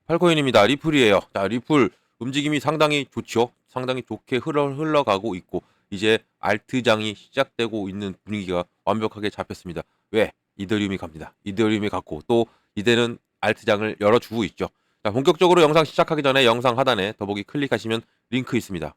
팔코인입니다. 리플이에요. 자, 리플 움직임이 상당히 좋죠. 상당히 좋게 흘러가고 있고 이제 알트장이 시작되고 있는 분위기가 완벽하게 잡혔습니다. 왜? 이더리움이 갑니다. 이더리움이 갔고 또 이제는 알트장을 열어주고 있죠. 자, 본격적으로 영상 시작하기 전에 영상 하단에 더보기 클릭하시면 링크 있습니다.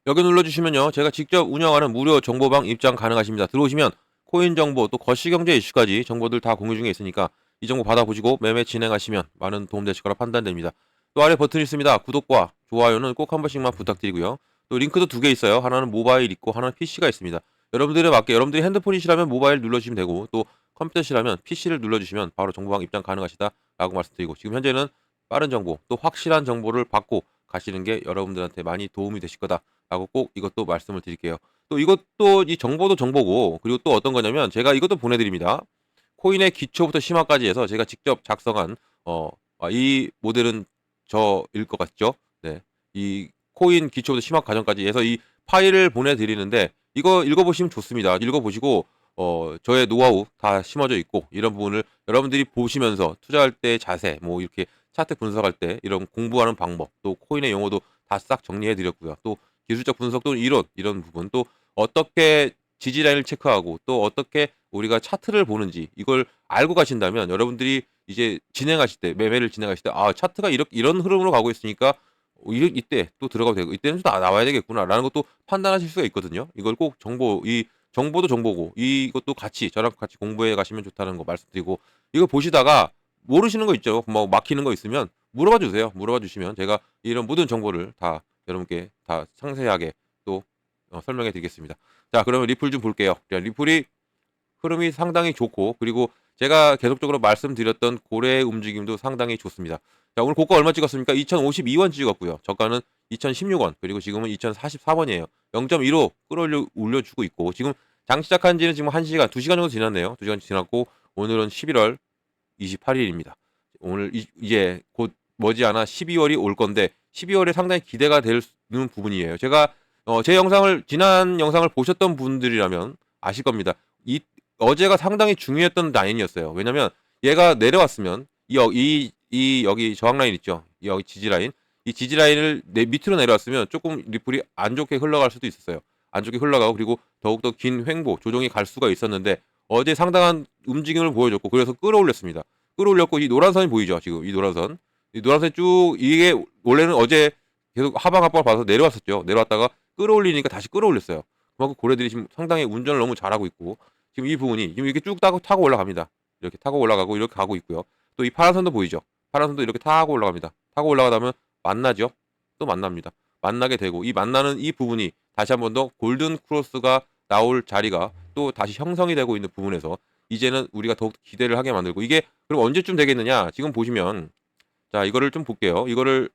여기 눌러주시면요. 제가 직접 운영하는 무료 정보방 입장 가능하십니다. 들어오시면 코인 정보 또 거시경제 이슈까지 정보들 다 공유 중에 있으니까 이 정보 받아보시고 매매 진행하시면 많은 도움 되실 거라 판단됩니다. 또 아래 버튼 있습니다. 구독과 좋아요는 꼭 한 번씩만 부탁드리고요. 또 링크도 두 개 있어요. 하나는 모바일 있고 하나는 PC가 있습니다. 여러분들에 맞게 여러분들이 핸드폰이시라면 모바일 눌러주시면 되고 또 컴퓨터시라면 PC를 눌러주시면 바로 정보방 입장 가능하시다라고 말씀드리고 지금 현재는 빠른 정보 또 확실한 정보를 받고 가시는 게 여러분들한테 많이 도움이 되실 거다라고 꼭 이것도 말씀을 드릴게요. 또 이것도 이 정보도 정보고 그리고 또 어떤 거냐면 제가 이것도 보내드립니다. 코인의 기초부터 심화까지 해서 제가 직접 작성한 이 모델은 저일 것 같죠? 네. 이 코인 기초부터 심화 과정까지 해서 이 파일을 보내드리는데 이거 읽어보시면 좋습니다. 읽어보시고 저의 노하우 다 심어져 있고 이런 부분을 여러분들이 보시면서 투자할 때 자세 뭐 이렇게 차트 분석할 때 이런 공부하는 방법 또 코인의 용어도 다 싹 정리해 드렸고요. 또 기술적 분석 또 이런 부분 또 어떻게 지지 라인을 체크하고 또 어떻게 우리가 차트를 보는지 이걸 알고 가신다면 여러분들이 이제 진행하실 때 매매를 진행하실 때 차트가 이렇게 이런 흐름으로 가고 있으니까 이때 또 들어가도 되고 이때는 또 나와야 되겠구나라는 것도 판단하실 수가 있거든요. 이걸 꼭 이 정보도 정보고 이것도 같이 저랑 같이 공부해 가시면 좋다는 거 말씀드리고 이거 보시다가 모르시는 거 있죠. 뭐 막히는 거 있으면 물어봐 주세요. 물어봐 주시면 제가 이런 모든 정보를 다 여러분께 다 상세하게 또 설명해 드리겠습니다. 자, 그러면 리플 좀 볼게요. 리플이 흐름이 상당히 좋고 그리고 제가 계속적으로 말씀드렸던 고래의 움직임도 상당히 좋습니다. 자, 오늘 고가 얼마 찍었습니까? 2052원 찍었고요. 저가는 2016원 그리고 지금은 2044원이에요. 0.15 올려주고 있고 지금 장 시작한 지는 지금 1시간, 2시간 정도 지났네요. 2시간 지났고 오늘은 11월 28일입니다. 오늘 이제 곧 머지않아 12월이 올 건데 12월에 상당히 기대가 되는 부분이에요. 제가 제 영상을 지난 영상을 보셨던 분들이라면 아실 겁니다. 어제가 상당히 중요했던 라인이었어요. 왜냐면 얘가 내려왔으면 여기 저항 라인 있죠. 여기 지지 라인. 이 지지 라인을 밑으로 내려왔으면 조금 리플이 안 좋게 흘러갈 수도 있었어요. 안 좋게 흘러가고 그리고 더욱더 긴 횡보 조정이 갈 수가 있었는데 어제 상당한 움직임을 보여줬고 그래서 끌어올렸습니다. 끌어올렸고 이 노란 선이 보이죠. 지금 이 노란 선. 이 노란 선이 쭉 이게 원래는 어제 계속 하방 합방을 봐서 내려왔었죠. 내려왔다가 끌어올리니까 다시 끌어올렸어요. 그만큼 고래들이 지금 상당히 운전을 너무 잘하고 있고 지금 이 부분이 지금 이렇게 쭉 타고 올라갑니다. 이렇게 타고 올라가고 이렇게 가고 있고요. 또 이 파란 선도 보이죠. 파란 선도 이렇게 타고 올라갑니다. 타고 올라가다 면 만나죠. 또 만납니다. 만나게 되고 이 만나는 이 부분이 다시 한 번 더 골든 크로스가 나올 자리가 또 다시 형성이 되고 있는 부분에서 이제는 우리가 더욱 기대를 하게 만들고 이게 그럼 언제쯤 되겠느냐? 지금 보시면 자 이거를 좀 볼게요. 이걸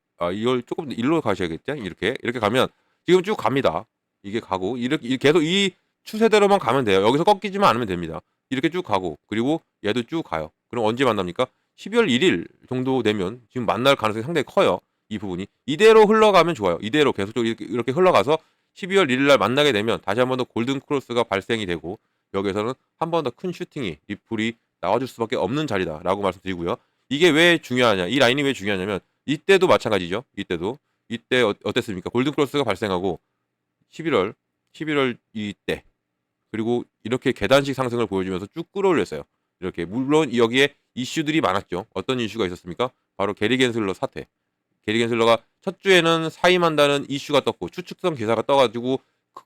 조금 일로 가셔야겠죠? 이렇게 가면 지금 쭉 갑니다. 이게 가고 이렇게 계속 이 추세대로만 가면 돼요. 여기서 꺾이지만 않으면 됩니다. 이렇게 쭉 가고 그리고 얘도 쭉 가요. 그럼 언제 만납니까? 12월 1일 정도 되면 지금 만날 가능성이 상당히 커요. 이 부분이 이대로 흘러가면 좋아요. 이대로 계속적으로 이렇게 흘러가서 12월 1일 날 만나게 되면 다시 한 번 더 골든 크로스가 발생이 되고 여기서는 한 번 더 큰 슈팅이 리플이 나와줄 수밖에 없는 자리다라고 말씀드리고요. 이게 왜 중요하냐? 이 라인이 왜 중요하냐면 이때도 마찬가지죠. 이때 어땠습니까? 골든 크로스가 발생하고 11월 이때 그리고 이렇게 계단식 상승을 보여주면서 쭉 끌어올렸어요. 이렇게 물론 여기에 이슈들이 많았죠. 어떤 이슈가 있었습니까? 바로 게리 겐슬러 사태. 게리 겐슬러가 첫 주에는 사임한다는 이슈가 떴고 추측성 기사가 떠가지고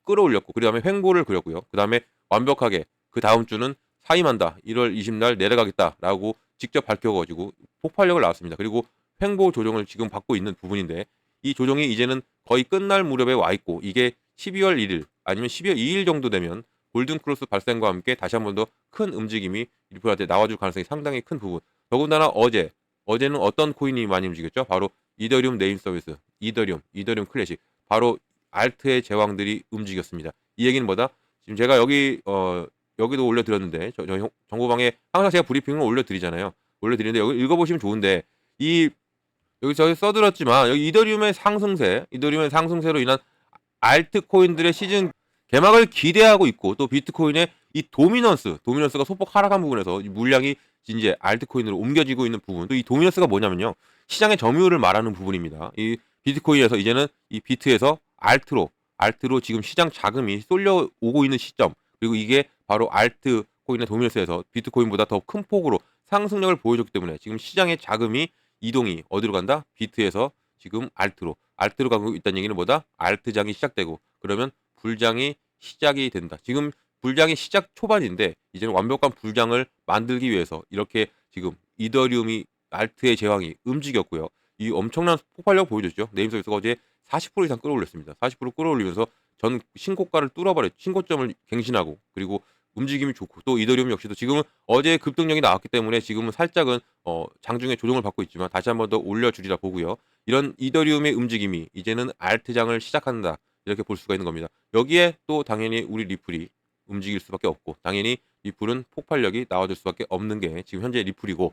끌어올렸고 그 다음에 횡보를 그렸고요. 그 다음에 완벽하게 그 다음 주는 사임한다. 1월 20날 내려가겠다라고 직접 밝혀가지고 폭발력을 낳았습니다. 그리고 횡보 조정을 지금 받고 있는 부분인데 이 조정이 이제는 거의 끝날 무렵에 와 있고 이게 12월 1일 아니면 12월 2일 정도 되면 골든크로스 발생과 함께 다시 한 번 더 큰 움직임이 리플한테 나와줄 가능성이 상당히 큰 부분. 더군다나 어제는 어떤 코인이 많이 움직였죠? 바로 이더리움 네임 서비스, 이더리움 클래식. 바로 알트의 제왕들이 움직였습니다. 이 얘기는 뭐다? 지금 제가 여기도 올려드렸는데 저 정보방에 항상 제가 브리핑을 올려드리잖아요. 올려드리는데 여기 읽어보시면 좋은데 여기 저희 써드렸지만 여기 이더리움의 상승세로 인한 알트 코인들의 시즌 개막을 기대하고 있고 또 비트코인의 이 도미넌스가 소폭 하락한 부분에서 이 물량이 이제 알트코인으로 옮겨지고 있는 부분 또 이 도미넌스가 뭐냐면요 시장의 점유율을 말하는 부분입니다. 이 비트코인에서 이제는 이 비트에서 알트로 지금 시장 자금이 쏠려오고 있는 시점, 그리고 이게 바로 알트코인의 도미넌스에서 비트코인보다 더 큰 폭으로 상승력을 보여줬기 때문에 지금 시장의 자금이 이동이 어디로 간다? 비트에서 지금 알트로 가고 있다는 얘기는 뭐다? 알트장이 시작되고 그러면 불장이 시작이 된다. 지금 불장이 시작 초반인데 이제는 완벽한 불장을 만들기 위해서 이렇게 지금 이더리움이 알트의 제왕이 움직였고요. 이 엄청난 폭발력 보여줬죠. 네임스에서 어제 40% 이상 끌어올렸습니다. 40% 끌어올리면서 전 신고가를 뚫어버렸죠. 신고점을 갱신하고 그리고 움직임이 좋고 또 이더리움 역시도 지금은 어제 급등력이 나왔기 때문에 지금은 살짝은 장중에 조정을 받고 있지만 다시 한번 더 올려주리라 보고요. 이런 이더리움의 움직임이 이제는 알트장을 시작한다. 이렇게 볼 수가 있는 겁니다. 여기에 또 당연히 우리 리플이 움직일 수밖에 없고 당연히 리플은 폭발력이 나와줄 수밖에 없는 게 지금 현재 리플이고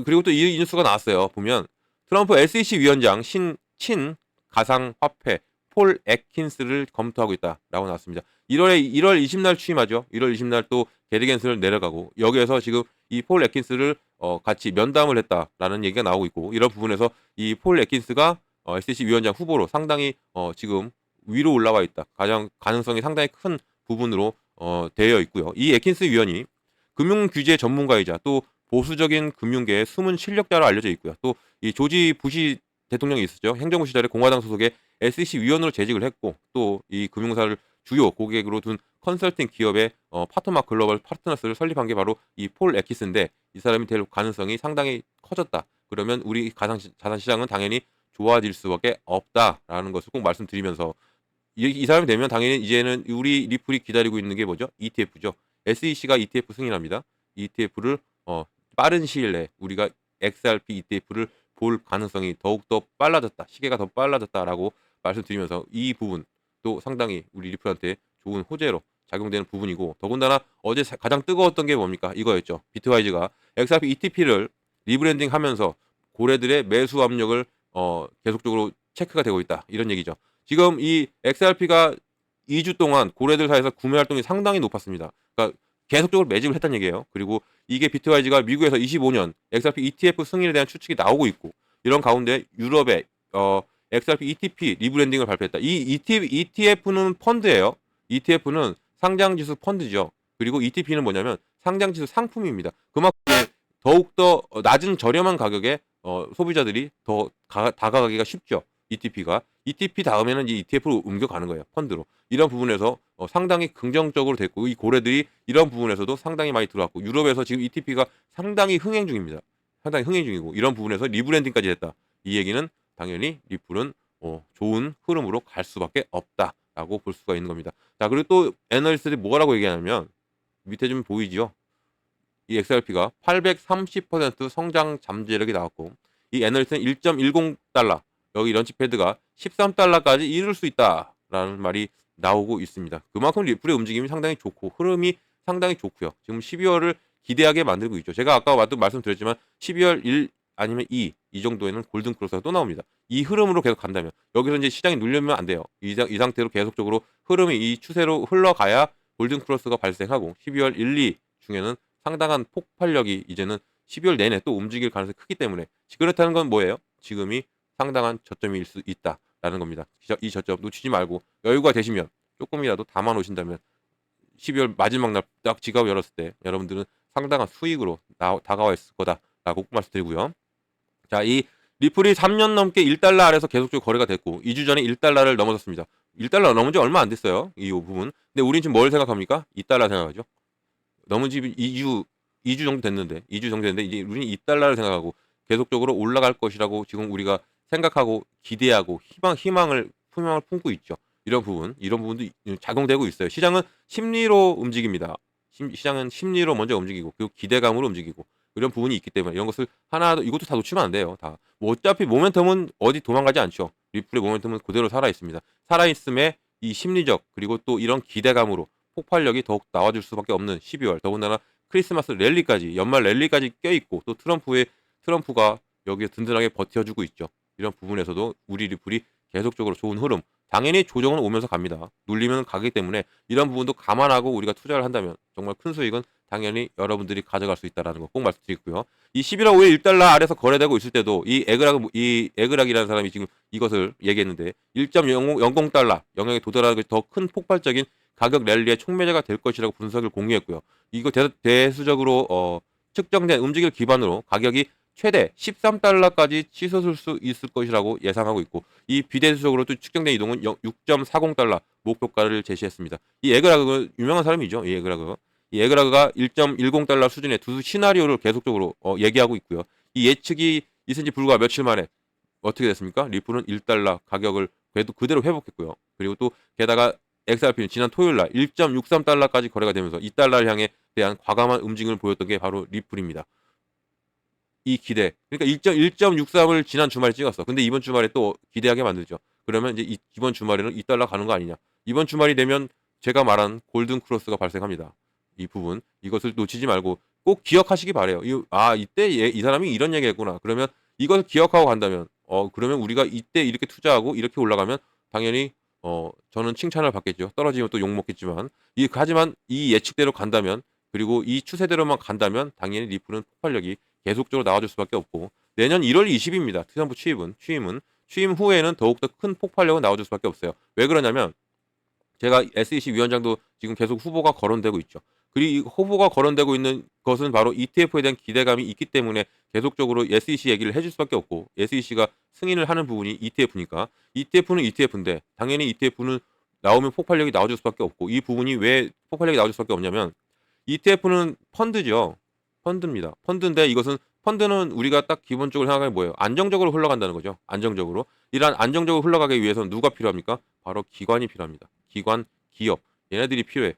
그리고 또 이 뉴스가 나왔어요. 보면 트럼프 SEC 위원장 친 가상화폐 폴 애킨스를 검토하고 있다라고 나왔습니다. 1월 20날 취임하죠. 1월 20날 또 게리 겐슨을 내려가고 여기에서 지금 이 폴 애킨스를 같이 면담을 했다라는 얘기가 나오고 있고 이런 부분에서 이 폴 애킨스가 SEC 위원장 후보로 상당히 지금 위로 올라와 있다. 가장 가능성이 상당히 큰 부분으로 되어 있고요. 이 애킨스 위원이 금융 규제 전문가이자 또 보수적인 금융계의 숨은 실력자로 알려져 있고요. 또 이 조지 부시 대통령이 있었죠. 행정부 시절에 공화당 소속의 SEC 위원으로 재직을 했고 또 이 금융사를 주요 고객으로 둔 컨설팅 기업의 파트마 글로벌 파트너스를 설립한 게 바로 이 폴 애키스인데 이 사람이 될 가능성이 상당히 커졌다. 그러면 우리 자산 시장은 당연히 좋아질 수밖에 없다라는 것을 꼭 말씀드리면서 이 사람이 되면 당연히 이제는 우리 리플이 기다리고 있는 게 뭐죠? ETF죠. SEC가 ETF 승인합니다. ETF를 빠른 시일 내에 우리가 XRP ETF를 볼 가능성이 더욱더 빨라졌다. 시계가 더 빨라졌다라고 말씀드리면서 이 부분도 상당히 우리 리플한테 좋은 호재로 작용되는 부분이고 더군다나 어제 가장 뜨거웠던 게 뭡니까? 이거였죠. 비트와이즈가 XRP ETP를 리브랜딩하면서 고래들의 매수 압력을 계속적으로 체크가 되고 있다. 이런 얘기죠. 지금 이 XRP가 2주 동안 고래들 사이에서 구매 활동이 상당히 높았습니다. 그러니까 계속적으로 매집을 했다는 얘기예요. 그리고 이게 비트와이즈가 미국에서 25년 XRP ETF 승인에 대한 추측이 나오고 있고 이런 가운데 유럽의 XRP ETP 리브랜딩을 발표했다. 이 ETF는 펀드예요. ETF는 상장지수 펀드죠. 그리고 ETP는 뭐냐면 상장지수 상품입니다. 그만큼 더욱더 낮은 저렴한 가격에 소비자들이 더 다가가기가 쉽죠. ETP 다음에는 이제 ETF로 옮겨가는 거예요. 펀드로. 이런 부분에서 상당히 긍정적으로 됐고 이 고래들이 이런 부분에서도 상당히 많이 들어왔고 유럽에서 지금 ETP가 상당히 흥행 중입니다. 상당히 흥행 중이고 이런 부분에서 리브랜딩까지 했다. 이 얘기는 당연히 리플은 좋은 흐름으로 갈 수밖에 없다라고 볼 수가 있는 겁니다. 자 그리고 또 애널리스트들이 뭐라고 얘기하냐면 밑에 좀 보이지요? 이 XRP가 830% 성장 잠재력이 나왔고 이 애널리스트는 1.10달러 여기 런치패드가 13달러까지 이를 수 있다라는 말이 나오고 있습니다. 그만큼 리플의 움직임이 상당히 좋고 흐름이 상당히 좋고요. 지금 12월을 기대하게 만들고 있죠. 제가 아까 말씀드렸지만 12월 1 아니면 2 정도에는 골든 크로스가 또 나옵니다. 이 흐름으로 계속 간다면 여기서 이제 시장이 눌리면 안 돼요. 이 상태로 계속적으로 흐름이 이 추세로 흘러가야 골든 크로스가 발생하고 12월 1, 2 중에는 상당한 폭발력이 이제는 12월 내내 또 움직일 가능성이 크기 때문에 그렇다는 건 뭐예요? 지금이 상당한 저점일 수 있다라는 겁니다. 이 저점 놓치지 말고 여유가 되시면 조금이라도 담아 놓으신다면 12월 마지막 날 딱 지갑을 열었을 때 여러분들은 상당한 수익으로 다가와 있을 거다라고 꼭 말씀드리고요. 자, 이 리플이 3년 넘게 1달러 아래에서 계속적으로 거래가 됐고 2주 전에 1달러를 넘어섰습니다. 1달러 넘은 지 얼마 안 됐어요. 이 부분. 근데 우리는 지금 뭘 생각합니까? 2달러 생각하죠. 넘은 지 2주 정도 됐는데 이제 우리는 2달러를 생각하고 계속적으로 올라갈 것이라고 지금 우리가 생각하고 기대하고 희망을 품고 있죠. 이런 부분도 작용되고 있어요. 시장은 심리로 움직입니다. 시장은 심리로 먼저 움직이고 그리고 기대감으로 움직이고 이런 부분이 있기 때문에 이런 것을 하나도 이것도 다 놓치면 안 돼요. 다. 뭐 어차피 모멘텀은 어디 도망가지 않죠. 리플의 모멘텀은 그대로 살아 있습니다. 살아 있음에 이 심리적 그리고 또 이런 기대감으로 폭발력이 더욱 나와줄 수밖에 없는 12월 더군다나 크리스마스 랠리까지 연말 랠리까지 껴있고 또 트럼프가 여기에 든든하게 버텨주고 있죠. 이런 부분에서도 우리 리플이 계속적으로 좋은 흐름 당연히 조정은 오면서 갑니다. 눌리면 가기 때문에 이런 부분도 감안하고 우리가 투자를 한다면 정말 큰 수익은 당연히 여러분들이 가져갈 수 있다라는 거 꼭 말씀드리고요. 이 11월 5일 1달러 아래서 거래되고 있을 때도 이 에그락이라는 사람이 지금 이것을 얘기했는데 1.00달러 영역에 도달하기 더 큰 폭발적인 가격 랠리의 촉매제가 될 것이라고 분석을 공유했고요. 이거 대수적으로 측정된 움직임을 기반으로 가격이 최대 13달러까지 치솟을 수 있을 것이라고 예상하고 있고 이 비대수적으로 또 측정된 이동은 6.40달러 목표가를 제시했습니다. 이 에그라그는 유명한 사람이죠. 이 에그라그. 이 에그라그가 1.10달러 수준의 두 시나리오를 계속적으로 얘기하고 있고요. 이 예측이 있은 지 불과 며칠 만에 어떻게 됐습니까? 리플은 1달러 가격을 그대로 회복했고요. 그리고 또 게다가 XRP는 지난 토요일 날 1.63달러까지 거래가 되면서 2달러를 향해 대한 과감한 움직임을 보였던 게 바로 리플입니다. 이 기대. 그러니까 1.63을 지난 주말에 찍었어. 근데 이번 주말에 또 기대하게 만들죠. 그러면 이제 이번 주말에는 2달러 가는 거 아니냐. 이번 주말이 되면 제가 말한 골든 크로스가 발생합니다. 이 부분. 이것을 놓치지 말고 꼭 기억하시기 바래요. 이때 이 사람이 이런 얘기 했구나. 그러면 이것을 기억하고 간다면 그러면 우리가 이때 이렇게 투자하고 이렇게 올라가면 당연히 저는 칭찬을 받겠죠. 떨어지면 또 욕먹겠지만 하지만 이 예측대로 간다면 그리고 이 추세대로만 간다면 당연히 리플은 폭발력이 계속적으로 나와줄 수밖에 없고 내년 1월 20일입니다. 트럼프 취임 후에는 더욱더 큰 폭발력은 나와줄 수밖에 없어요. 왜 그러냐면 제가 SEC 위원장도 지금 계속 후보가 거론되고 있죠. 그리고 이 후보가 거론되고 있는 것은 바로 ETF에 대한 기대감이 있기 때문에 계속적으로 SEC 얘기를 해줄 수밖에 없고 SEC가 승인을 하는 부분이 ETF니까 ETF는 ETF인데 당연히 ETF는 나오면 폭발력이 나와줄 수밖에 없고 이 부분이 왜 폭발력이 나와줄 수밖에 없냐면 ETF는 펀드죠. 펀드입니다. 펀드인데 이것은 펀드는 우리가 딱 기본적으로 생각하면 뭐예요? 안정적으로 흘러간다는 거죠. 안정적으로. 이러한 안정적으로 흘러가기 위해서는 누가 필요합니까? 바로 기관이 필요합니다. 기관, 기업. 얘네들이 필요해.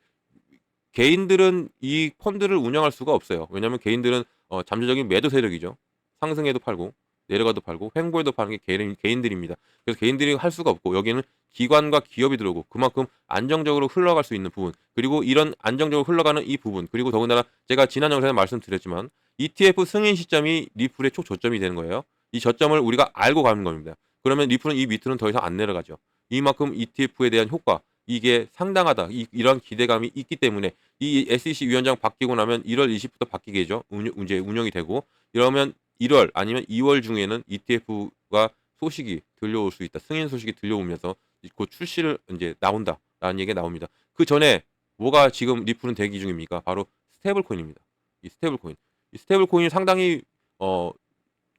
개인들은 이 펀드를 운영할 수가 없어요. 왜냐하면 개인들은 잠재적인 매도 세력이죠. 상승해도 팔고 내려가도 팔고 횡보해도 파는 게 개인들입니다. 그래서 개인들이 할 수가 없고 여기는 기관과 기업이 들어오고 그만큼 안정적으로 흘러갈 수 있는 부분 그리고 이런 안정적으로 흘러가는 이 부분 그리고 더군다나 제가 지난 영상에 말씀드렸지만 ETF 승인 시점이 리플의 초저점이 되는 거예요. 이 저점을 우리가 알고 가는 겁니다. 그러면 리플은 이 밑으로는 더 이상 안 내려가죠. 이만큼 ETF에 대한 효과 이게 상당하다. 이런 기대감이 있기 때문에 이 SEC 위원장 바뀌고 나면 1월 20일부터 바뀌겠죠. 이제 운영이 되고 이러면 1월 아니면 2월 중에는 ETF가 소식이 들려올 수 있다. 승인 소식이 들려오면서 곧 출시를 이제 나온다라는 얘기가 나옵니다. 그 전에 뭐가 지금 리플은 대기 중입니까? 바로 스테이블 코인입니다. 이 스테이블 코인. 이 스테이블 코인이 상당히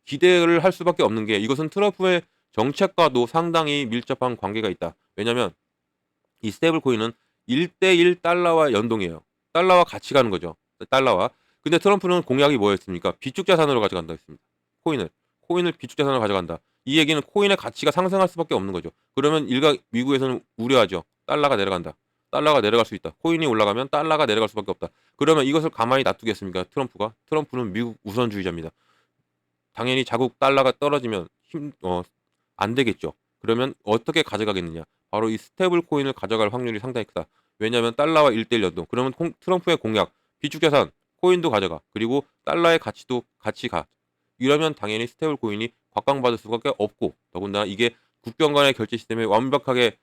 기대를 할 수밖에 없는 게 이것은 트럼프의 정책과도 상당히 밀접한 관계가 있다. 왜냐하면 이 스테이블 코인은 1대1 달러와 연동이에요. 달러와 같이 가는 거죠. 달러와. 근데 트럼프는 공약이 뭐였습니까? 비축 자산으로 가져간다 했습니다. 코인을 비축 자산으로 가져간다. 이 얘기는 코인의 가치가 상승할 수밖에 없는 거죠. 그러면 미국에서는 우려하죠. 달러가 내려간다. 달러가 내려갈 수 있다. 코인이 올라가면 달러가 내려갈 수밖에 없다. 그러면 이것을 가만히 놔두겠습니까? 트럼프는 미국 우선주의자입니다. 당연히 자국 달러가 떨어지면 안 되겠죠. 그러면 어떻게 가져가겠느냐? 바로 이 스테이블 코인을 가져갈 확률이 상당히 크다. 왜냐하면 달러와 1대1 연동. 그러면 트럼프의 공약, 비축자산, 코인도 가져가. 그리고 달러의 가치도 같이 가. 이러면 당연히 스테이블 코인이 곽광받을 수밖에 없고 더군다나 이게 국경 간의 결제 시스템에 완벽하게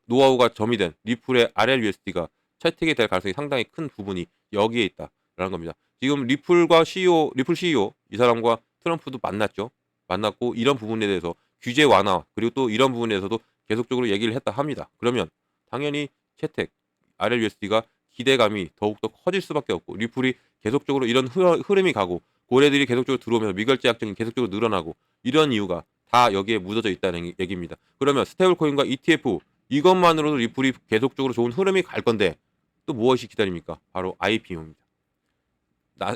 노하우가 점이된 리플의 RLUSD가 채택이 될 가능성이 상당히 큰 부분이 여기에 있다라는 겁니다. 지금 리플 CEO 이 사람과 트럼프도 만났고 이런 부분에 대해서 규제 완화 그리고 또 이런 부분에 대해서도 계속적으로 얘기를 했다 합니다. 그러면 당연히 채택 RLUSD가 기대감이 더욱더 커질 수밖에 없고 리플이 계속적으로 이런 흐름이 가고 고래들이 계속적으로 들어오면서 미결제 약정이 계속적으로 늘어나고 이런 이유가 다 여기에 묻어져 있다는 얘기입니다. 그러면 스테이블코인과 ETF 이것만으로도 리플이 계속적으로 좋은 흐름이 갈 건데 또 무엇이 기다립니까? 바로 IPO입니다.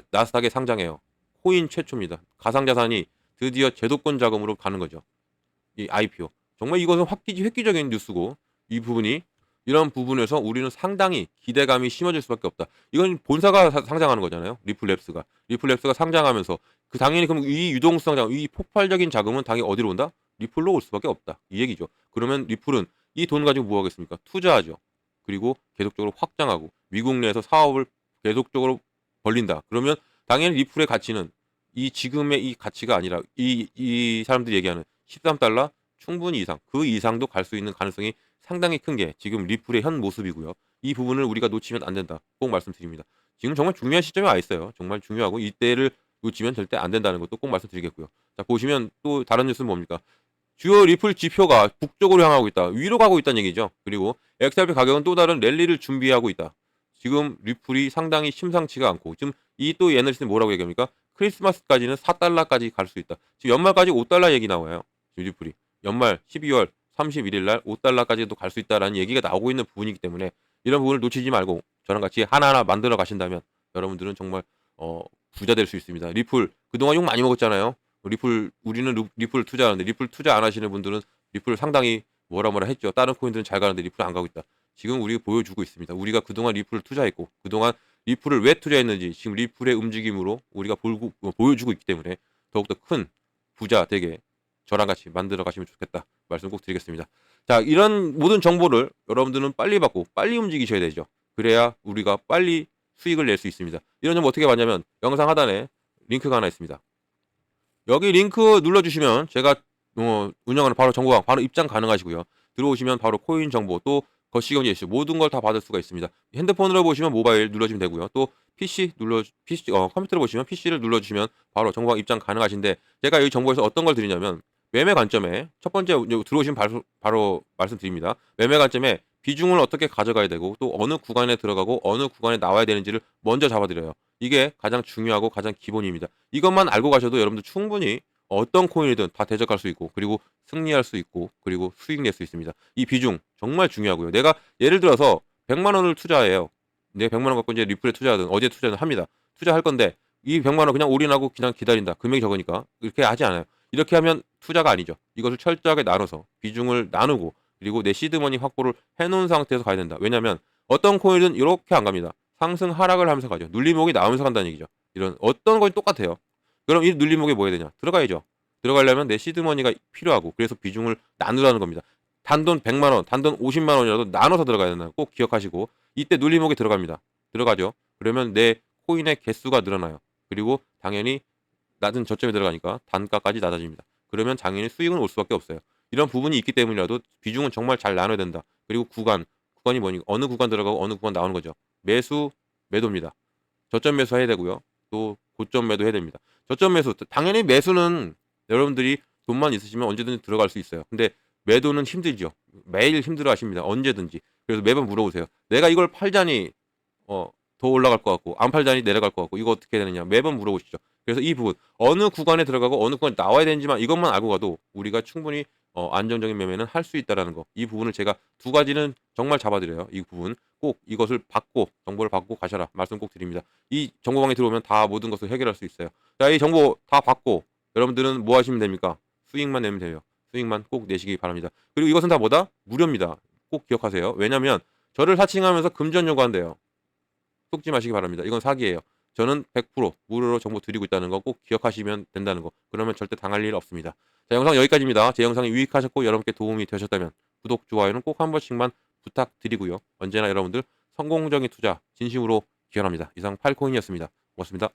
나스닥에 상장해요. 코인 최초입니다. 가상자산이 드디어 제도권 자금으로 가는 거죠. 이 IPO. 정말 이것은 획기적인 뉴스고 이 부분이 이런 부분에서 우리는 상당히 기대감이 심어질 수밖에 없다. 이건 본사가 상장하는 거잖아요. 리플랩스가 상장하면서 그 당연히 그럼 이 유동성 자금, 이 폭발적인 자금은 당연히 어디로 온다? 리플로 올 수밖에 없다. 이 얘기죠. 그러면 리플은 이 돈 가지고 뭐 하겠습니까? 투자하죠. 그리고 계속적으로 확장하고 미국 내에서 사업을 계속적으로 벌린다. 그러면 당연히 리플의 가치는 이 지금의 이 가치가 아니라 이 사람들이 얘기하는 13달러 충분히 이상 그 이상도 갈 수 있는 가능성이 상당히 큰 게 지금 리플의 현 모습이고요. 이 부분을 우리가 놓치면 안 된다. 꼭 말씀드립니다. 지금 정말 중요한 시점에 와 있어요. 정말 중요하고 이때를 놓치면 절대 안 된다는 것도 꼭 말씀드리겠고요. 자 보시면 또 다른 뉴스는 뭡니까? 주요 리플 지표가 북쪽으로 향하고 있다. 위로 가고 있다는 얘기죠. 그리고 XRP 가격은 또 다른 랠리를 준비하고 있다. 지금 리플이 상당히 심상치가 않고 지금 이 또 애널리스트는 뭐라고 얘기합니까? 크리스마스까지는 4달러까지 갈 수 있다. 지금 연말까지 5달러 얘기 나와요. 지금 리플이. 연말 12월 31일 날 5달러까지도 갈 수 있다라는 얘기가 나오고 있는 부분이기 때문에 이런 부분을 놓치지 말고 저랑 같이 하나하나 만들어 가신다면 여러분들은 정말 부자 될 수 있습니다. 리플 그동안 욕 많이 먹었잖아요. 리플 우리는 리플 투자하는데 리플 투자 안 하시는 분들은 리플 상당히 뭐라 했죠. 다른 코인들은 잘 가는데 리플 안 가고 있다. 지금 우리가 보여주고 있습니다. 우리가 그동안 리플을 투자했고 그동안 리플을 왜 투자했는지 지금 리플의 움직임으로 우리가 보여주고 있기 때문에 더욱더 큰 부자 되게 저랑 같이 만들어 가시면 좋겠다. 말씀 꼭 드리겠습니다. 자, 이런 모든 정보를 여러분들은 빨리 받고 빨리 움직이셔야 되죠. 그래야 우리가 빨리 수익을 낼 수 있습니다. 이런 정보 어떻게 받냐면 영상 하단에 링크가 하나 있습니다. 여기 링크 눌러주시면 제가 운영하는 바로 정보방 바로 입장 가능하시고요. 들어오시면 바로 코인 정보 또 거시경 예시 모든 걸 다 받을 수가 있습니다. 핸드폰으로 보시면 모바일 눌러주시면 되고요. 또 컴퓨터로 보시면 PC를 눌러주시면 바로 정보방 입장 가능하신데 제가 이 정보에서 어떤 걸 드리냐면 매매 관점에 첫 번째 들어오시면 바로 말씀드립니다. 매매 관점에 비중을 어떻게 가져가야 되고 또 어느 구간에 들어가고 어느 구간에 나와야 되는지를 먼저 잡아드려요. 이게 가장 중요하고 가장 기본입니다. 이것만 알고 가셔도 여러분들 충분히 어떤 코인이든 다 대적할 수 있고 그리고 승리할 수 있고 그리고 수익 낼 수 있습니다. 이 비중 정말 중요하고요. 내가 예를 들어서 100만 원을 투자해요. 내 100만 원 갖고 이제 리플에 투자하든 어디에 투자든 합니다. 투자할 건데 이 100만 원 그냥 올인하고 그냥 기다린다. 금액이 적으니까 이렇게 하지 않아요. 이렇게 하면 투자가 아니죠. 이것을 철저하게 나눠서 비중을 나누고 그리고 내 시드머니 확보를 해놓은 상태에서 가야 된다. 왜냐하면 어떤 코인은 이렇게 안 갑니다. 상승 하락을 하면서 가죠. 눌림목이 나오면서 간다는 얘기죠. 이런 어떤 건 똑같아요. 그럼 이 눌림목에 뭐 해야 되냐? 들어가야죠. 들어가려면 내 시드머니가 필요하고 그래서 비중을 나누라는 겁니다. 단돈 100만 원, 단돈 50만 원이라도 나눠서 들어가야 된다. 꼭 기억하시고 이때 눌림목에 들어갑니다. 들어가죠. 그러면 내 코인의 개수가 늘어나요. 그리고 당연히 낮은 저점에 들어가니까 단가까지 낮아집니다. 그러면 당연히 수익은 올 수밖에 없어요. 이런 부분이 있기 때문이라도 비중은 정말 잘 나눠야 된다. 그리고 구간이 뭐니 어느 구간 들어가고 어느 구간 나오는 거죠. 매수, 매도입니다. 저점 매수 해야 되고요. 또 고점 매도 해야 됩니다. 저점 매수 당연히 매수는 여러분들이 돈만 있으시면 언제든지 들어갈 수 있어요. 근데 매도는 힘들죠. 매일 힘들어 하십니다. 언제든지. 그래서 매번 물어보세요. 내가 이걸 팔자니 더 올라갈 것 같고 안 팔자니 내려갈 것 같고 이거 어떻게 해야 되느냐 매번 물어보시죠. 그래서 이 부분 어느 구간에 들어가고 어느 구간에 나와야 되는지만 이것만 알고 가도 우리가 충분히 안정적인 매매는 할 수 있다라는 거. 이 부분을 제가 두 가지는 정말 잡아드려요. 이 부분 꼭 이것을 받고 정보를 받고 가셔라 말씀 꼭 드립니다. 이 정보방에 들어오면 다 모든 것을 해결할 수 있어요. 자, 이 정보 다 받고 여러분들은 뭐 하시면 됩니까? 수익만 내면 돼요. 수익만 꼭 내시기 바랍니다. 그리고 이것은 다 뭐다? 무료입니다. 꼭 기억하세요. 왜냐하면 저를 사칭하면서 금전 요구한대요. 속지 마시기 바랍니다. 이건 사기예요. 저는 100% 무료로 정보 드리고 있다는 거 꼭 기억하시면 된다는 거. 그러면 절대 당할 일 없습니다. 자, 영상 여기까지입니다. 제 영상이 유익하셨고 여러분께 도움이 되셨다면 구독, 좋아요는 꼭 한 번씩만 부탁드리고요. 언제나 여러분들 성공적인 투자 진심으로 기원합니다. 이상 팔코인이었습니다. 고맙습니다.